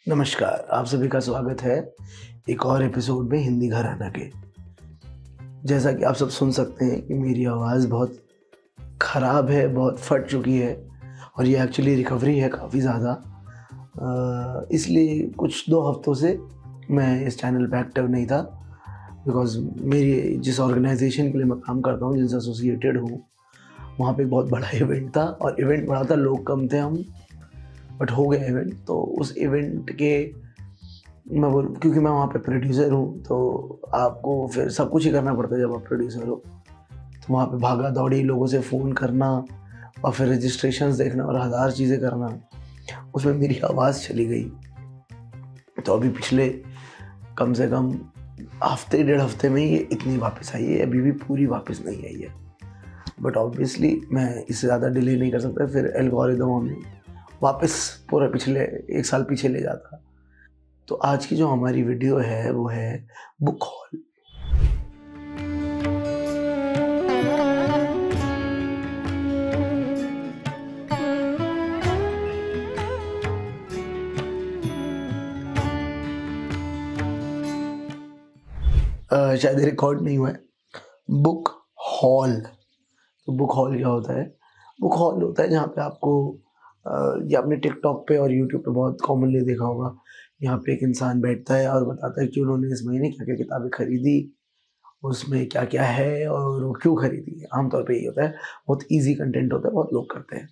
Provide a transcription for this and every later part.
नमस्कार, आप सभी का स्वागत है एक और एपिसोड में हिंदी घराना के। जैसा कि आप सब सुन सकते हैं कि मेरी आवाज़ बहुत ख़राब है, बहुत फट चुकी है और ये एक्चुअली रिकवरी है काफ़ी ज़्यादा। इसलिए कुछ 2 हफ्तों से मैं इस चैनल पे एक्टिव नहीं था बिकॉज़ मेरी जिस ऑर्गनाइज़ेशन के लिए मैं काम करता हूँ, जिनसे एसोसिएटेड हूँ, वहाँ पे एक बहुत बड़ा इवेंट था और इवेंट बड़ा था, लोग कम थे हम, बट हो गया इवेंट। तो उस इवेंट के मैं बोलूँ क्योंकि मैं वहाँ पे प्रोड्यूसर हूँ, तो आपको फिर सब कुछ ही करना पड़ता है जब आप प्रोड्यूसर हो। तो वहाँ पे भागा-दौड़ी, लोगों से फ़ोन करना और फिर रजिस्ट्रेशंस देखना और हज़ार चीज़ें करना, उसमें मेरी आवाज़ चली गई। तो अभी पिछले कम से कम हफ़्ते, डेढ़ हफ़्ते में ये इतनी वापस आई है, अभी भी पूरी वापस नहीं आई है। बट ऑब्वियसली मैं इससे ज़्यादा डिले नहीं कर सकता, फिर एल्गोरिदम हमें वापस पूरा पिछले 1 साल पीछे ले जाता। तो आज की जो हमारी वीडियो है वो है बुक हॉल। शायद रिकॉर्ड नहीं हुआ है। Book hall. तो बुक हॉल क्या होता है? बुक हॉल होता है जहाँ पे आपको ये आपने टिकटॉक पे और यूट्यूब पे बहुत कॉमनली देखा होगा। यहाँ पे एक इंसान बैठता है और बताता है कि उन्होंने इस महीने क्या-क्या किताबें खरीदी, उसमें क्या-क्या है और वो क्यों खरीदी है। आमतौर पे यही होता है। बहुत ईज़ी कंटेंट होता है, बहुत लोग करते हैं।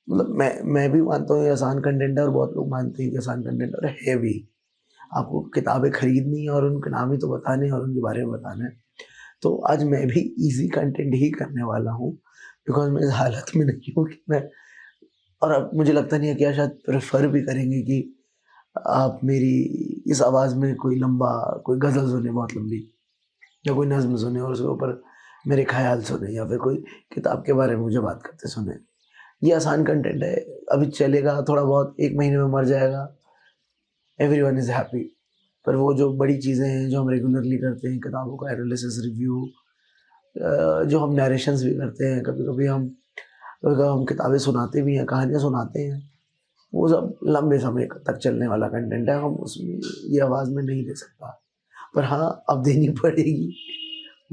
मतलब मैं भी मानता हूँ ये आसान कंटेंट है और बहुत लोग मानते हैं कि आसान कंटेंट और है भी। आपको किताबें खरीदनी है और उनके नाम ही तो बताने हैं और उनके बारे में बताना है। तो आज मैं भी ईज़ी कंटेंट ही करने वाला हूँ बिकॉज़ मैं इस हालत में नहीं हूँ कि मैं और अब मुझे लगता नहीं है कि आप शायद प्रेफ़र भी करेंगे कि आप मेरी इस आवाज़ में कोई गज़ल सुने बहुत लंबी या कोई नज़्म सुने और उसके ऊपर मेरे ख़्याल सुने या फिर कोई किताब के बारे में मुझे बात करते सुने। ये आसान कंटेंट है, अभी चलेगा थोड़ा बहुत, 1 महीने में मर जाएगा, एवरीवन इज़ हैप्पी। पर वो जो बड़ी चीज़ें हैं जो हम रेगुलरली करते हैं, किताबों का एनालिसिस, रिव्यू, जो हम नैरेशंस भी करते हैं, कभी-कभी हम किताबें सुनाते भी हैं, कहानियाँ सुनाते हैं, वो सब लंबे समय तक चलने वाला कंटेंट है, हम उसमें ये आवाज़ में नहीं दे सकता। पर हाँ, अब देनी पड़ेगी,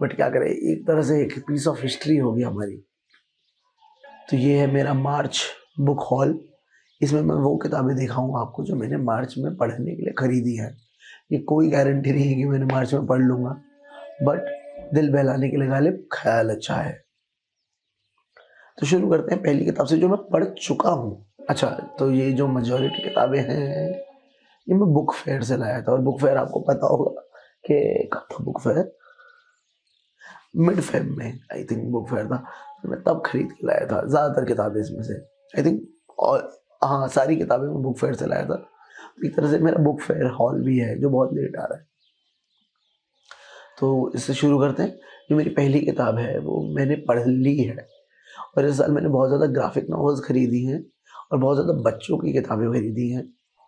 बट क्या करें, एक तरह से एक पीस ऑफ हिस्ट्री होगी हमारी। तो ये है मेरा मार्च बुक हॉल। इसमें मैं वो किताबें दिखाऊँगा आपको जो मैंने मार्च में पढ़ने के लिए खरीदी हैं। ये कोई गारंटी नहीं है कि मैंने मार्च में पढ़ लूँगा, बट दिल बहलाने के लिए गालिब ख़याल अच्छा है। तो शुरू करते हैं पहली किताब से जो मैं पढ़ चुका हूँ। अच्छा, तो ये जो मेजॉरिटी किताबें हैं, ये मैं बुक फेयर से लाया था और बुक फेयर आपको पता होगा कि कब था बुक फेयर? मिड फ़ेब में आई थिंक बुक फेयर था। तो मैं तब खरीद के लाया था ज़्यादातर किताबें इसमें से। आई थिंक और हाँ, सारी किताबें मैं बुक फेयर से लाया था। तो एक तरह से मेरा बुक फेयर हॉल भी है जो बहुत लेट आ रहा है। तो इससे शुरू करते हैं। जो मेरी पहली किताब है वो मैंने पढ़ ली है और इस साल मैंने बहुत ज़्यादा ग्राफ़िक नॉवेल्स खरीदी हैं और बहुत ज़्यादा बच्चों की किताबें खरीदी हैं।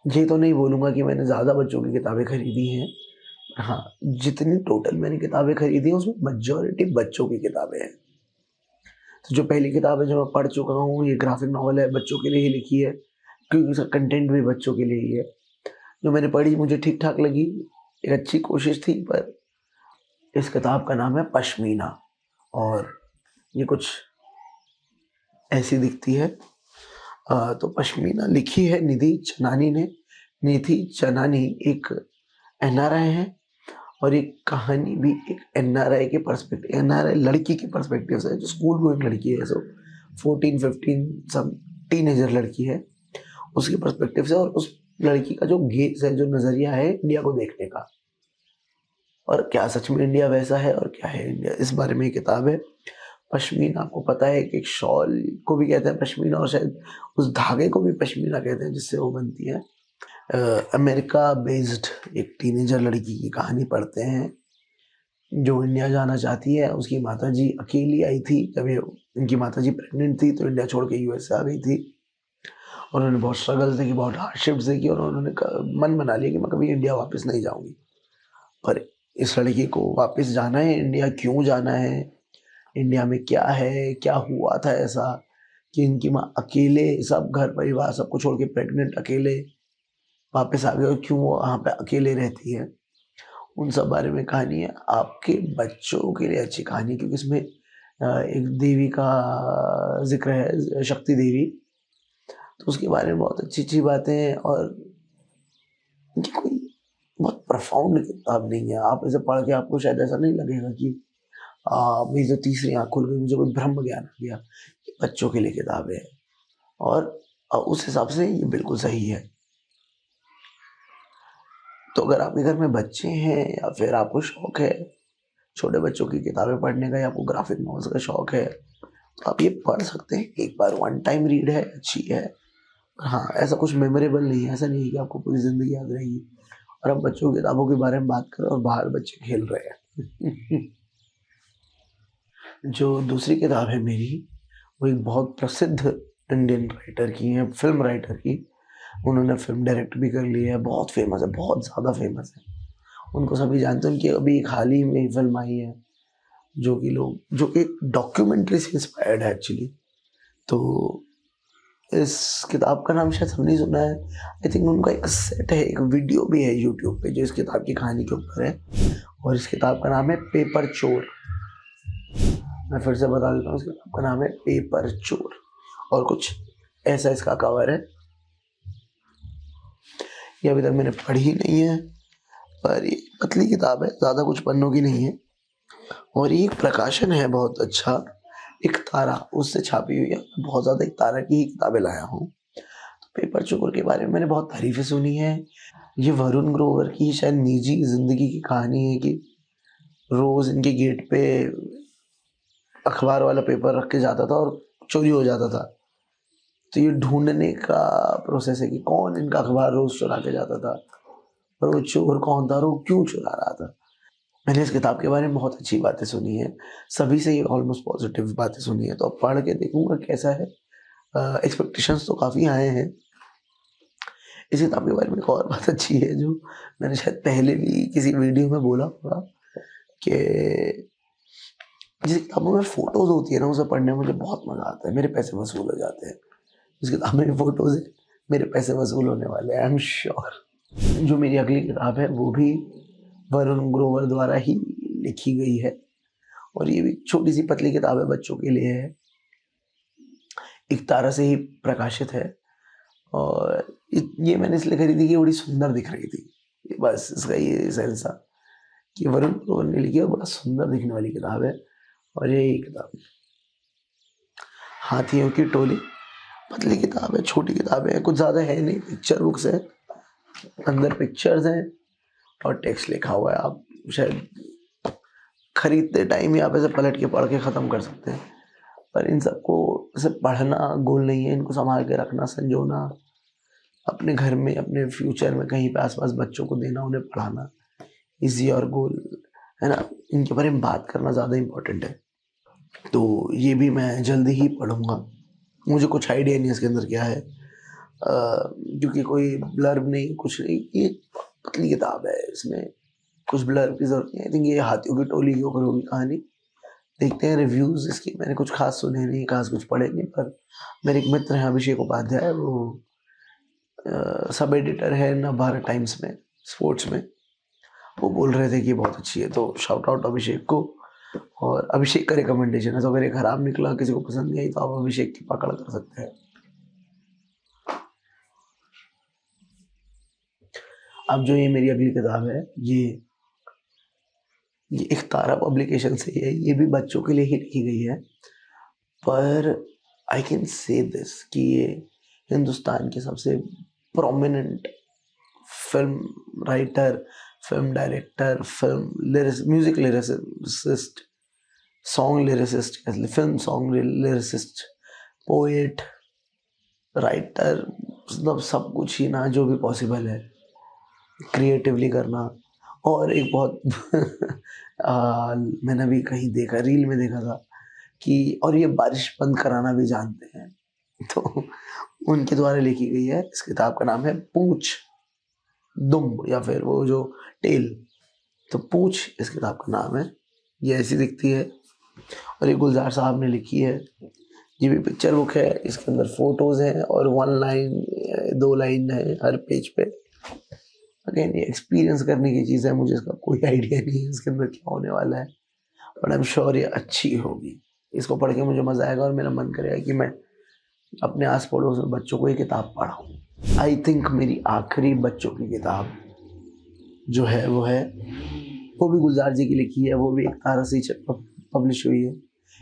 ये तो नहीं बोलूँगा कि मैंने ज़्यादा बच्चों की किताबें खरीदी हैं। हाँ, जितनी टोटल मैंने किताबें खरीदी हैं उसमें मेजॉरिटी बच्चों की किताबें हैं। तो जो पहली किताब है जो मैं पढ़ चुका हूँ, ये ग्राफ़िक नॉवेल है, बच्चों के लिए ही लिखी है क्योंकि उसका कंटेंट भी बच्चों के लिए ही है। जो मैंने पढ़ी मुझे ठीक-ठाक लगी, एक अच्छी कोशिश थी, पर इस किताब का नाम है पश्मीना और ये कुछ ऐसी दिखती है। तो पश्मीना लिखी है निधि चनानी ने। निधि चनानी एक एनआरआई है और ये कहानी भी एक एनआरआई लड़की के पर्सपेक्टिव से है, जो स्कूल गोइंग लड़की है, सो 14-15 सम टीनेजर लड़की है, उसके पर्सपेक्टिव से और उस लड़की का जो गेज़ है, जो नज़रिया है इंडिया को देखने का और क्या सच में इंडिया वैसा है और क्या है इंडिया, इस बारे में ये किताब है। पश्मीना आपको पता है कि एक शॉल को भी कहते हैं पश्मीना और शायद उस धागे को भी पश्मीना कहते हैं जिससे वो बनती है। अमेरिका बेस्ड एक टीनेजर लड़की की कहानी पढ़ते हैं जो इंडिया जाना चाहती है। उसकी माताजी अकेली आई थी जब ये इनकी माताजी प्रेग्नेंट थी, तो इंडिया छोड़ के यूएस आ गई थी और उन्होंने बहुत स्ट्रगल्स देखी, बहुत हार्डशिप्स देखी और उन्होंने मन बना लिया कि मैं कभी इंडिया वापस नहीं जाऊंगी। पर इस लड़की को वापस जाना है इंडिया। क्यों जाना है? इंडिया में क्या है, क्या हुआ था ऐसा कि इनकी माँ अकेले, सब घर परिवार सबको छोड़ के प्रेग्नेंट अकेले वापस आ गए और क्यों वो वहाँ पे अकेले रहती है, उन सब बारे में कहानी है। आपके बच्चों के लिए अच्छी कहानी है, क्योंकि इसमें एक देवी का ज़िक्र है, शक्ति देवी, तो उसके बारे में बहुत अच्छी-अच्छी बातें हैं। और ये कोई बहुत प्रोफाउंड किताब नहीं है। आप इसे पढ़ के आपको शायद ऐसा नहीं लगेगा कि मेरी तो तीसरी आँख खुल गई, मुझे कोई ब्रह्म ज्ञान आ गया। ये बच्चों के लिए किताब है और उस हिसाब से ये बिल्कुल सही है। तो अगर आपके घर में बच्चे हैं या फिर आपको शौक है छोटे बच्चों की किताबें पढ़ने का, या आपको ग्राफिक नॉवेल्स का शौक है, तो आप ये पढ़ सकते हैं। एक बार वन टाइम रीड है, अच्छी है। हाँ, ऐसा कुछ मेमोरेबल नहीं है, ऐसा नहीं है कि आपको पूरी ज़िंदगी याद रहेगी। और हम बच्चों की किताबों के बारे में बात करें और बाहर बच्चे खेल रहे हैं। जो दूसरी किताब है मेरी, वो एक बहुत प्रसिद्ध इंडियन राइटर की है, फ़िल्म राइटर की। उन्होंने फ़िल्म डायरेक्ट भी कर ली है, बहुत फ़ेमस है, बहुत ज़्यादा फ़ेमस है। उनको सभी जानते हैं। उनकी अभी एक हाल ही में ही फ़िल्म आई है, जो कि एक डॉक्यूमेंट्री से इंस्पायर्ड है एक्चुअली। तो इस किताब का नाम शायद सबने सुना है। आई थिंक उनका एक सेट है, एक वीडियो भी है यूट्यूब पे जो इस किताब की कहानी के ऊपर है, और इस किताब का नाम है पेपर चोर। मैं फिर से बता देता हूँ, इस किताब का नाम है पेपर चोर, और कुछ ऐसा इसका कवर है। ये अभी तक मैंने पढ़ी नहीं है, पर ये पतली किताब है, ज़्यादा कुछ पन्नों की नहीं है, और ये एक प्रकाशन है बहुत अच्छा, एक तारा, उससे छापी हुई है। बहुत ज़्यादा एक तारा की ही किताबें लाया हूँ। पेपर चोर के बारे में मैंने बहुत तारीफ़ें सुनी हैं। ये वरुण ग्रोवर की शायद निजी ज़िंदगी की कहानी है कि रोज़ इनके गेट पे अखबार वाला पेपर रख के जाता था और चोरी हो जाता था। तो ये ढूँढने का प्रोसेस है कि कौन इनका अखबार रोज़ चुरा के जाता था, और वो चोर कौन था और वो क्यों चुरा रहा था। मैंने इस किताब के बारे में बहुत अच्छी बातें सुनी हैं, सभी से ये ऑलमोस्ट पॉज़िटिव बातें सुनी हैं, तो अब पढ़ के देखूँगा कैसा है। एक्सपेक्टेशंस तो काफ़ी हाई हैं। इस किताब के बारे में एक और बात अच्छी है, जो मैंने शायद पहले भी किसी वीडियो में बोला होगा, कि जिस किताबों में फ़ोटोज़ होती है ना, उसे पढ़ने में मुझे बहुत मज़ा आता है, मेरे पैसे वसूल हो जाते हैं। जिस किताब में फ़ोटोज़ हैं, मेरे पैसे वसूल होने वाले हैं, आई एम श्योर। जो मेरी अगली किताब है वो भी वरुण ग्रोवर द्वारा ही लिखी गई है, और ये भी छोटी-सी पतली किताब है, बच्चों के लिए है। एक तारा से ही प्रकाशित है, और ये मैंने इसलिए खरीदी कि बड़ी सुंदर दिख रही थी। बस इसका ये सेंस था कि वरुण ग्रोवर ने लिखी है, और बड़ा सुंदर दिखने वाली किताब है। और यही किताब हाथियों की टोली, पतली किताब है, छोटी किताब है, कुछ ज़्यादा है नहीं, पिक्चर बुक्स है, अंदर पिक्चर्स हैं और टेक्स्ट लिखा हुआ है। आप शायद खरीदते टाइम ही आप ऐसे पलट के पढ़ के ख़त्म कर सकते हैं, पर इन सबको सिर्फ पढ़ना गोल नहीं है, इनको संभाल के रखना, संजोना, अपने घर में, अपने फ्यूचर में कहीं पे आस-पास बच्चों को देना, उन्हें पढ़ाना, इज़ योर गोल, है ना? इनके बारे में बात करना ज़्यादा इम्पोर्टेंट है। तो ये भी मैं जल्दी ही पढ़ूँगा। मुझे कुछ आइडिया नहीं है इसके अंदर क्या है, क्योंकि कोई ब्लर्ब नहीं, कुछ नहीं, ये पतली किताब है, इसमें कुछ ब्लर्ब की ज़रूरत नहीं है। आई थिंक ये हाथियों की टोली के ऊपर होगी कहानी। देखते हैं रिव्यूज़ इसके, मैंने कुछ ख़ास सुने नहीं, ख़ास कुछ पढ़े नहीं, पर मेरे एक मित्र हैं अभिषेक उपाध्याय, वो सब एडिटर है नवभारत टाइम्स में, स्पोर्ट्स में। वो बोल रहे थे कि बहुत अच्छी है, तो शाउट आउट अभिषेक को। और अभिषेक का रिकमेंडेशन है, तो अगर ये खराब निकला, किसी को पसंद नहीं आई, तो आप अभिषेक की पकड़ कर सकते हैं। अब जो ये मेरी अगली किताब है, ये एक तारा पब्लिकेशन से है, ये भी बच्चों के लिए ही लिखी गई है, पर आई कैन से दिस कि ये हिंदुस्तान के सबसे prominent film writer, film director, music lyricist, song lyricist, film song lyricist, poet, writer, मतलब सब कुछ ही ना, जो भी पॉसिबल है क्रिएटिवली करना। और एक बहुत मैंने अभी कहीं देखा, रील में देखा था कि और ये बारिश बंद कराना भी जानते हैं, तो उनके द्वारा लिखी गई है। इस किताब का नाम है पूछ, दुम, या फिर वो जो टेल, तो पूछ इस किताब का नाम है। ये ऐसी दिखती है, और ये गुलजार साहब ने लिखी है। ये भी पिक्चर बुक है, इसके अंदर फोटोज़ हैं और 1 लाइन 2 लाइन है हर पेज पे। अगेन ये एक्सपीरियंस करने की चीज़ है, मुझे इसका कोई आइडिया नहीं है इसके अंदर क्या होने वाला है, बट आई एम श्योर ये अच्छी होगी। इसको पढ़ के मुझे मज़ा आएगा और मेरा मन करेगा कि मैं अपने आस पड़ोस में बच्चों को ये किताब पढ़ाऊँ। आई थिंक मेरी आखिरी बच्चों की किताब जो है वो भी गुलजार जी की लिखी है, वो भी एक तारा से पब्लिश हुई है।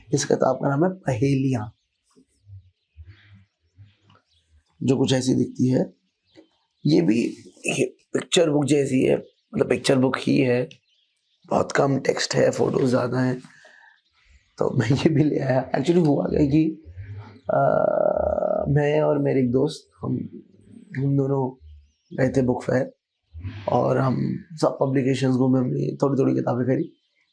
इस किताब का नाम है पहेलियाँ, जो कुछ ऐसी दिखती है। ये भी पिक्चर बुक जैसी है, मतलब पिक्चर बुक ही है, बहुत कम टेक्स्ट है, फोटोज ज़्यादा हैं, तो मैं ये भी ले आया। एक्चुअली हुआ क्या कि मैं और मेरे एक दोस्त हम दोनों गए थे बुक फेयर और हम सब पब्लिकेशंस घूमे, हमने थोड़ी थोड़ी किताबें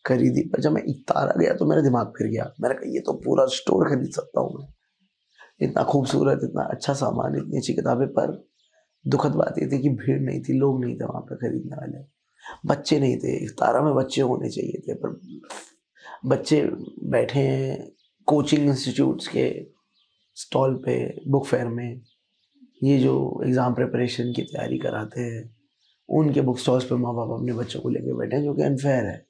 खरीदी। पर जब मैं इतारा गया तो मेरा दिमाग फिर गया, मैंने कहा ये तो पूरा स्टोर खरीद सकता हूँ मैं, इतना खूबसूरत, इतना अच्छा सामान, इतनी अच्छी किताबें। पर दुखद बात ये थी कि भीड़ नहीं थी, लोग नहीं थे वहाँ पे खरीदने वाले, बच्चे नहीं थे। इतारा में बच्चे होने चाहिए थे, पर बच्चे बैठे हैं कोचिंग इंस्टीट्यूट्स के स्टॉल पे बुक फेयर में, ये जो एग्ज़ाम प्रिपरेशन की तैयारी कराते हैं उनके बुक स्टॉल्स पे माँ बाप अपने बच्चों को लेके बैठे हैं, जो कि अनफेयर है।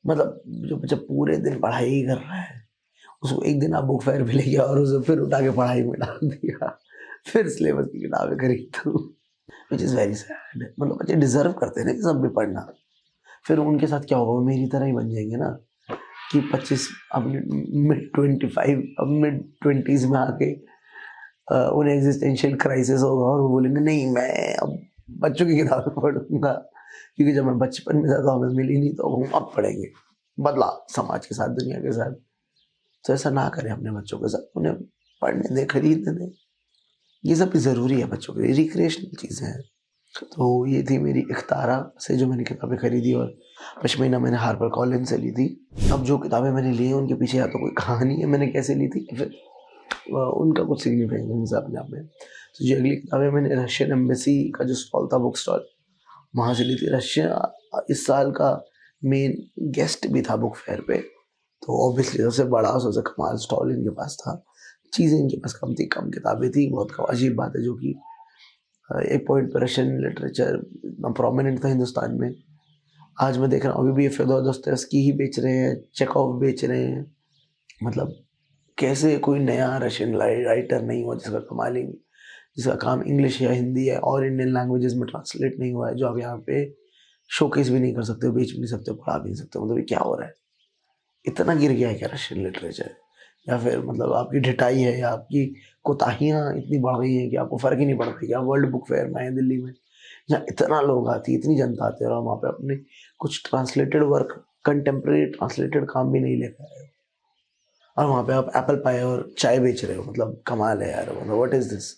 मतलब जो बच्चा पूरे दिन पढ़ाई ही कर रहा है, उसको एक दिन आप बुक फेयर पे ले गया और उसे फिर उठा के पढ़ाई में डाल दिया, फिर सिलेबस की किताबें खरीद दो, विच इज़ वेरी सैड। मतलब बच्चे डिजर्व करते हैं ना कि सब भी पढ़ना। फिर उनके साथ क्या होगा, वो मेरी तरह ही बन जाएंगे ना कि 25 अपने मिड 20s में आके उन्हें एग्जिस्टेंशियल क्राइसिस होगा और वो बोलेंगे नहीं मैं अब बच्चों की किताबें पढ़ूंगा, क्योंकि जब मैं बचपन में था तो हमें मिली नहीं, तो हम अब पढ़ेंगे। बदला समाज के साथ, दुनिया के साथ। तो ऐसा ना करें अपने बच्चों के साथ, उन्हें पढ़ने दें, खरीदने दें, ये सब भी ज़रूरी है बच्चों के लिए, रिक्रिएशनल चीज़ें हैं। तो ये थी मेरी इख्तारा से जो मैंने किताबें खरीदी, और पश्मीना मैंने हार्पर कॉलिन्स से ली थी। अब जो किताबें मैंने ली हैं उनके पीछे या तो कोई कहानी है मैंने कैसे ली थी, फिर उनका कुछ सिग्निफिकेंस है अपने आप में। तो जो अगली किताबें मैंने रशियन एम्बेसी का जो स्टॉल था, बुक स्टॉल, वहाँ से ली थी। रशिया इस साल का मेन गेस्ट भी था बुक फेयर पे, तो ऑब्वियसली सबसे बड़ा सबसे कमाल स्टॉल इनके पास था। चीज़ें इनके पास कम थी, कम किताबें थी, बहुत अजीब बात है, जो कि एक पॉइंट पर रशियन लिटरेचर इतना प्रोमिनेंट था हिंदुस्तान में। आज मैं देख रहा हूँ अभी भी फ्योदोर दोस्तोयेव्स्की ही बेच रहे हैं, चेखोव बेच रहे हैं। मतलब कैसे कोई नया रशियन राइटर नहीं हुआ जिसका कमाल, जिसका काम इंग्लिश या हिंदी है और इंडियन लैंग्वेजेस में ट्रांसलेट नहीं हुआ है, जो आप यहाँ पे शोकेस भी नहीं कर सकते हो, बेच भी नहीं सकते हो, पढ़ा भी नहीं सकते हो। मतलब ये क्या हो रहा है, इतना गिर गया है क्या रशियन लिटरेचर? या फिर मतलब आपकी ढिठाई है या आपकी कोताहियाँ इतनी बढ़ गई हैं कि आपको फ़र्क ही नहीं पड़ता कि आप वर्ल्ड बुक फेयर में आए दिल्ली में, जहाँ इतना लोग आती, इतनी जनता आती है, और वहाँ पे अपने कुछ ट्रांसलेटेड वर्क, कंटेम्प्रेरी ट्रांसलेटेड काम भी नहीं लेकर आए हो, और वहाँ पे आप एप्पल पाई और चाय बेच रहे हो। मतलब कमाल है यार, मतलब व्हाट इज़ दिस।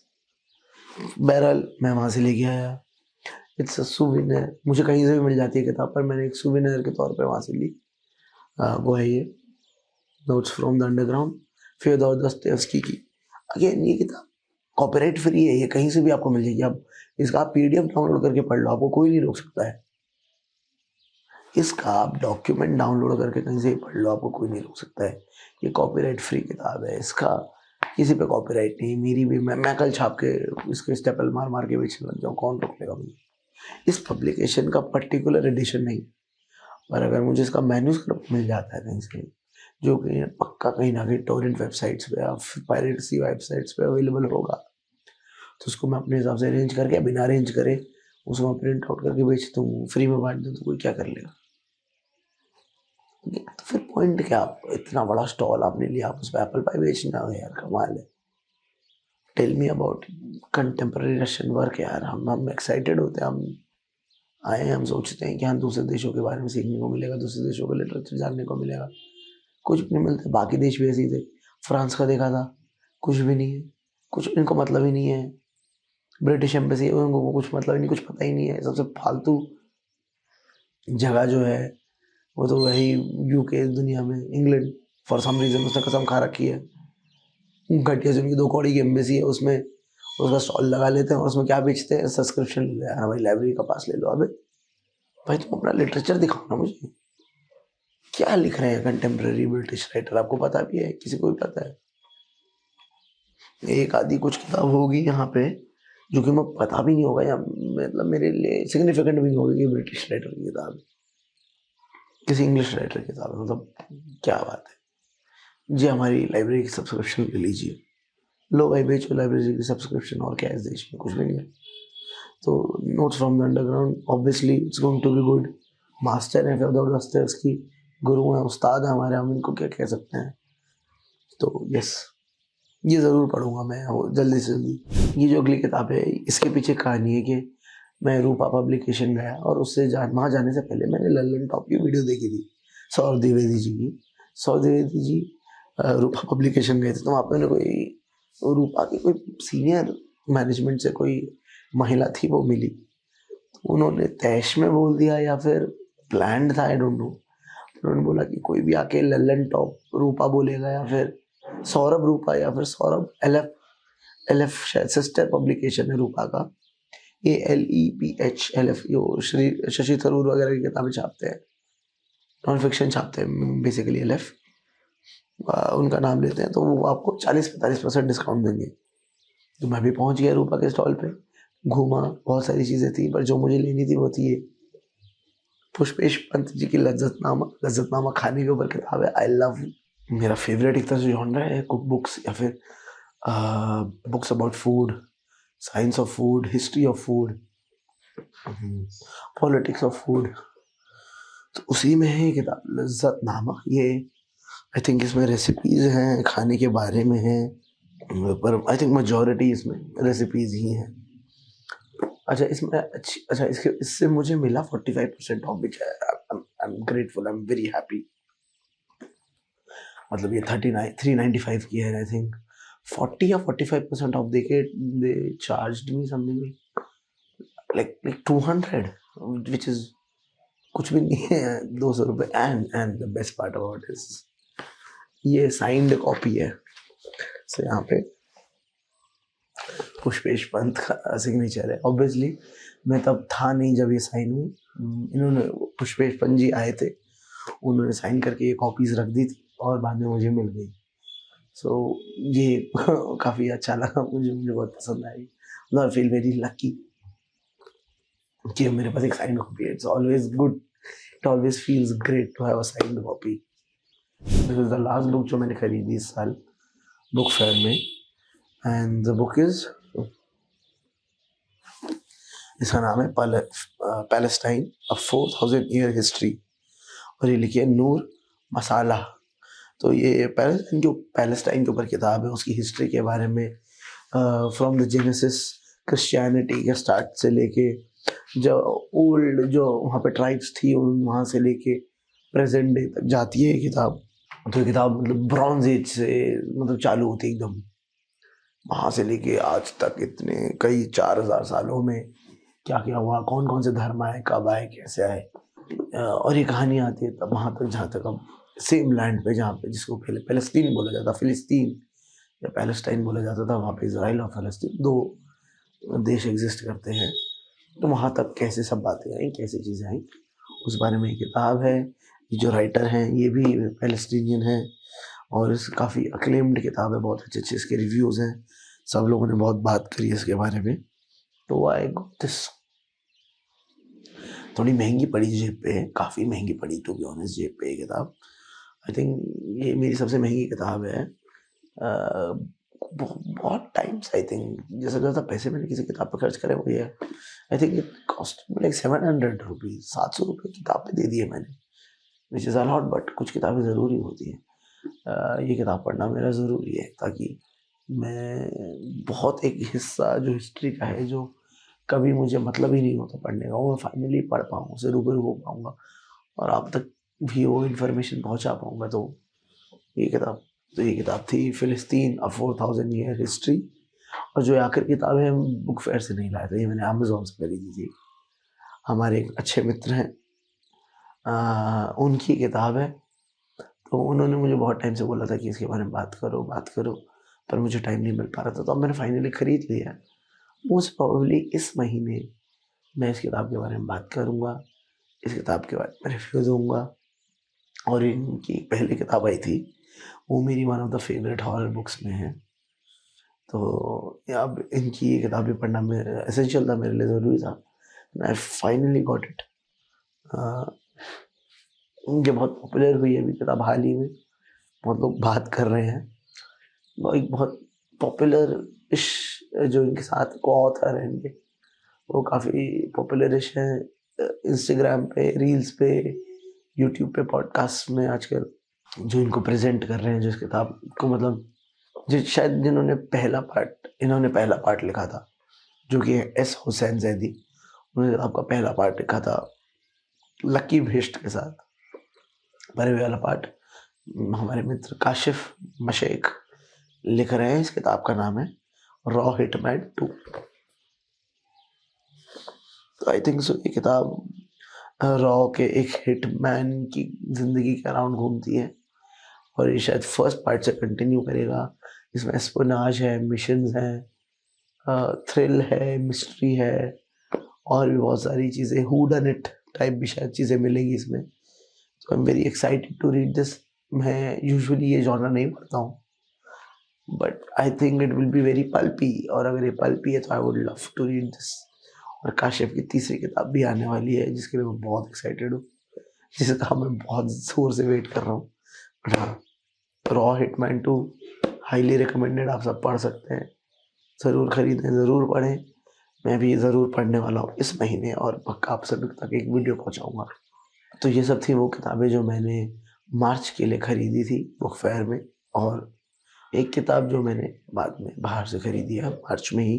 बहरहाल मैं वहाँ से लेके आया, इट्स अ सूवेनिर, मुझे कहीं से भी मिल जाती है किताब, पर मैंने एक सूवेनिर के तौर पे वहाँ से ली। वो है ये notes from the underground, Fyodor Dostoevsky की। अगेन ये किताब कॉपीराइट फ्री है, ये कहीं से भी आपको मिल जाएगी। आप इसका आप पीडीएफ डाउनलोड करके पढ़ लो, आपको कोई नहीं रोक सकता है। इसका आप डॉक्यूमेंट डाउनलोड करके कहीं से भी पढ़ लो, आपको कोई नहीं रोक सकता है। ये कॉपीराइट फ्री किताब है, इसका किसी पे कॉपीराइट नहीं। मेरी भी मैं कल छाप के इसके स्टेपल मार मार के बेचने लग जाऊँ, कौन रोक लेगा मुझे? इस पब्लिकेशन का पर्टिकुलर एडिशन नहीं, पर अगर मुझे इसका मैन्यूस्क्रिप्ट मिल जाता है कहीं से, जो कि पक्का कहीं ना कहीं टोरेंट वेबसाइट्स पे या पायरेसी वेबसाइट्स पे अवेलेबल होगा, तो उसको मैं अपने हिसाब से अरेंज करके, बिना अरेंज करे उसको मैं प्रिंट आउट करके बेच दूँ, फ्री में बांट दूँ, तो कोई क्या कर लेगा? तो फिर पॉइंट क्या? इतना बड़ा स्टॉल आपने लिया, आप उस पर एप्पल पाई बेचना हो यार, कमाल है। Tell me about contemporary Russian work यार, हम एक्साइटेड होते हैं, हम आए हैं, हम सोचते हैं कि हाँ दूसरे देशों के बारे में सीखने को मिलेगा, दूसरे देशों का लिटरेचर जानने को मिलेगा, कुछ भी नहीं मिलता। बाकी देश भी ऐसे ही थे, फ्रांस का देखा था, कुछ भी नहीं है, कुछ इनको मतलब ही नहीं है। ब्रिटिश एम्बेसी, उनको कुछ मतलब ही नहीं, कुछ पता ही नहीं है। सबसे फालतू जगह जो है वो तो वही यूके दुनिया में, इंग्लैंड, फॉर सम रीज़न उसने कसम खा रखी है। घटिया से उनकी 2 कौड़ी की एम्बेसी है, उसमें उसका स्टॉल लगा लेते हैं और उसमें क्या बेचते हैं, सब्सक्रिप्शन ले लो यार, हमारी लाइब्रेरी का पास ले लो। अबे भाई तुम अपना लिटरेचर दिखाओ ना मुझे, क्या लिख रहे हैं कंटेम्प्रेरी ब्रिटिश राइटर, आपको पता भी है, किसी को भी पता है? एक आधी कुछ किताब होगी यहाँ पे जो कि मैं पता भी नहीं होगा या मतलब मेरे लिए सिग्निफिकेंट भी नहीं होगा कि ब्रिटिश राइटर की किताब है, किसी इंग्लिश राइटर की किताब है, मतलब क्या बात है जी। हमारी लाइब्रेरी की सब्सक्रिप्शन ले लीजिए, लो भाई बेचो लाइब्रेरी की सब्सक्रिप्शन, और क्या है इस देश में, कुछ भी नहीं है। तो notes from the underground obviously it's going to be good. Master है फिरदौस दस्तयevsky, गुरु हैं, उस्ताद है हमारे, हम इनको क्या कह सकते हैं। तो यस, ये ज़रूर पढ़ूंगा मैं जल्दी से जल्दी। ये जो अगली किताब है इसके पीछे कहानी है कि मैं रूपा पब्लिकेशन गया और उससे वहाँ जाने से पहले मैंने लल्लन टॉप की वीडियो देखी थी, सौरभ द्विवेदी जी की। सौरभ द्विवेदी जी रूपा पब्लिकेशन गए थे, तो वहाँ पे उन्हें कोई रूपा की कोई सीनियर मैनेजमेंट से कोई महिला थी, वो मिली। तो उन्होंने तैश में बोल दिया या फिर प्लान्ड था, आई डोंट नो। उन्होंने बोला कि कोई भी आके लल्लन टॉप रूपा बोलेगा या फिर सौरभ रूपा या फिर सौरभ एलएफ, एलएफ शायद सिस्टर पब्लिकेशन है रूपा का, ALEPH LF, श्री शशि थरूर वगैरह की किताबें छापते हैं, नॉन फिक्शन छापते हैं बेसिकली LF, उनका नाम लेते हैं, तो वो आपको 40-45% डिस्काउंट देंगे। तो मैं भी पहुंच गया रूपा के स्टॉल पे, घूमा, बहुत सारी चीज़ें थी, पर जो मुझे लेनी थी वो थी ये पुष्पेश पंत जी की लज्जतनामा। लज्जतनामा खाने के ऊपर किताब है। आई लव, मेरा फेवरेट एक तरह से जॉनर है कुक बुक्स या फिर books about food, science of food, history of food, politics of food. तो उसी में है ये किताब लज्जतनामा। ये आई थिंक इसमें रेसिपीज़ हैं, खाने के बारे में है, पर आई थिंक मेजॉरिटी इसमें रेसिपीज़ ही हैं। अच्छा इसमें अच्छा इसके इससे मुझे मिला 45% of, which I am grateful, I am very happy. मतलब ये 395 की है, आई थिंक 40 या 45% ऑफ देके they charged me something like 200, which is कुछ भी नहीं है, 200 रुपये। And the best part about is ये साइंड कॉपी है। सो यहाँ पे पुष्पेश पंत का सिग्नेचर है। ऑब्वियसली मैं तब था नहीं जब ये साइन हुई, इन्होंने पुष्पेश पंत जी आए थे, उन्होंने साइन करके ये कॉपीज रख दी थी और बाद में मुझे मिल गई। सो ये काफ़ी अच्छा लगा मुझे बहुत पसंद आई। आई फील वेरी लकी कि मेरे पास एक साइंड कॉपी है। It's always good, it always feels great to have a signed copy. This is the last book जो मैंने खरीदी इस साल बुक फेयर में, एंड द बुक इज, इसका नाम है पैलेस्टाइन अ 4000 ईयर हिस्ट्री, और ये लिखी है नूर मसाला। तो ये पैलेस्टाइन के ऊपर किताब है, उसकी हिस्ट्री के बारे में, फ्रॉम द जेनेसिस क्रिश्चियनिटी के स्टार्ट से लेके जो ओल्ड जो वहाँ पे ट्राइब्स थी वहाँ से लेके प्रेजेंट डे तक जाती है ये किताब। तो ये किताब मतलब ब्रॉन्ज एज से मतलब चालू होती है एकदम, वहाँ से लेके आज तक इतने कई 4000 सालों में क्या क्या हुआ, कौन कौन से धर्म आए, कब आए, कैसे आए, और ये कहानी आती है तब वहाँ तक जहाँ तक अब सेम लैंड पे, जहाँ पे जिसको पहले पैलेस्टीन बोला जाता, फिलिस्तीन या पैलेस्टाइन बोला जाता था, वहाँ पे इसराइल और फलस्तीन दो देश एग्जिस्ट करते हैं। तो वहाँ तक कैसे सब बातें आई, कैसे चीज़ें आई, उस बारे में एक किताब है। ये जो राइटर हैं ये भी पैलेस्टीनियन है और इस काफ़ी अक्लेम्ड किताब है, बहुत अच्छे अच्छे इसके रिव्यूज़ हैं, सब लोगों ने बहुत बात करी है इसके बारे में। तो आई गॉट दिस। थोड़ी महंगी पड़ी जेब पे, काफ़ी महंगी पड़ी टू बी ऑनेस्ट जेब पे ये किताब। आई थिंक ये मेरी सबसे महंगी किताब है बहुत टाइम्स। आई थिंक जैसे ज़्यादा पैसे मैंने किसी किताब पर खर्च करे वो ये है। आई think it cost like 700 rupees, 700 रुपये किताब पे दे दिए मैंने, विच इज़ अलॉट, बट कुछ किताबें ज़रूरी होती हैं। ये किताब पढ़ना मेरा ज़रूरी है ताकि मैं बहुत एक हिस्सा जो हिस्ट्री का है जो कभी मुझे मतलब ही नहीं होता पढ़ने का, वो मैं फाइनली पढ़ पाऊँ, उससे रूबरू हो पाऊँगा और आप तक भी वो इन्फॉर्मेशन पहुँचा पाऊँगा। तो ये किताब थी फिलिस्तीन अ 4000 ईयर हिस्ट्री। और जो आखिर किताब है बुक फेयर से नहीं लाया था, ये मैंने अमेज़ोन से खरीदी थी। हमारे एक अच्छे मित्र हैं, उनकी किताब है, तो उन्होंने मुझे बहुत टाइम से बोला था कि इसके बारे में बात करो, पर मुझे टाइम नहीं मिल पा रहा था, तो अब मैंने फाइनली ख़रीद लिया। मोस्ट प्रोबेबली इस महीने मैं इस किताब के बारे में बात करूँगा, इस किताब के बारे में रिव्यू दूँगा। और इनकी पहली किताब आई थी वो मेरी one of the favourite horror books में है। तो अब इनकी ये किताबें पढ़ना मेरे एसेंशियल था, मेरे लिए ज़रूरी था। I finally got it. ये बहुत पॉपुलर हुई है अभी किताब हाल ही में, बहुत लोग बात कर रहे हैं। वो एक बहुत पॉपुलर इश जो इनके साथ को ऑथर है इनके, वो काफ़ी पॉपुलरिश है इंस्टाग्राम पे, रील्स पे, यूट्यूब पे, पॉडकास्ट में आजकल जो इनको प्रेजेंट कर रहे हैं, जिस किताब को मतलब शायद इन्होंने पहला पार्ट लिखा था, जो कि है एस हुसैन जैदी। उन्होंने आपका पहला पार्ट लिखा था लकी भेस्ट के साथ। पहले वाला पार्ट हमारे मित्र काशिफ मशेक लिख रहे हैं। इस किताब का नाम है रॉ हिटमैन 2। तो आई थिंक सो ये किताब रॉ के एक हिटमैन की ज़िंदगी के अराउंड घूमती है, और ये शायद फर्स्ट पार्ट से कंटिन्यू करेगा। इसमें एस्पिनाज है, मिशंस हैं, थ्रिल है, मिस्ट्री है, और भी बहुत सारी चीज़ें, हू डन इट टाइप भी शायद चीज़ें मिलेंगी इसमें। तो I am very excited to read this. मैं यूजुअली ये जॉनर नहीं पढ़ता हूँ, but I think it will be very pulpy, और अगर ये पल्पी है तो I would love to read this. और काशिफ की तीसरी किताब भी आने वाली है, जिसके लिए मैं बहुत एक्साइटेड हूँ, जिसका मैं बहुत ज़ोर से वेट कर रहा हूँ। बट हाँ, रॉ हिटमैन 2 हाईली रिकमेंडेड, आप सब पढ़ सकते हैं, ज़रूर खरीदें, ज़रूर पढ़ें। मैं भी ज़रूर पढ़ने वाला हूँ इस महीने, और पक्का आप सभी तक एक वीडियो पहुँचाऊँगा। तो ये सब थी वो किताबें जो मैंने मार्च के लिए ख़रीदी थी बुक फेयर में, और एक किताब जो मैंने बाद में बाहर से ख़रीदी है मार्च में ही।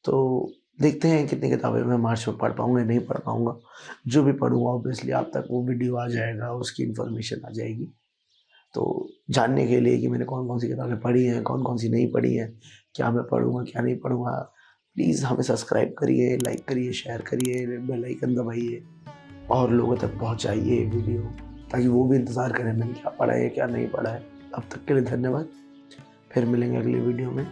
तो देखते हैं कितनी किताबें मैं मार्च में पढ़ पाऊँगा, नहीं पढ़ पाऊँगा। जो भी पढ़ूँगा ऑब्वियसली आप तक वो वीडियो आ जाएगा, उसकी इन्फॉर्मेशन आ जाएगी। तो जानने के लिए कि मैंने कौन-कौन सी किताबें पढ़ी हैं, कौन-कौन सी नहीं पढ़ी हैं, क्या मैं पढ़ूँगा, क्या नहीं पढ़ूँगा, प्लीज़ हमें सब्सक्राइब करिए, लाइक करिए, शेयर करिए, बेल आइकन दबाइए, और लोगों तक पहुँचाइए वीडियो, ताकि वो भी इंतज़ार करें मैंने क्या पढ़ा है, क्या नहीं पढ़ा है। अब तक के लिए धन्यवाद। फिर मिलेंगे अगली वीडियो में।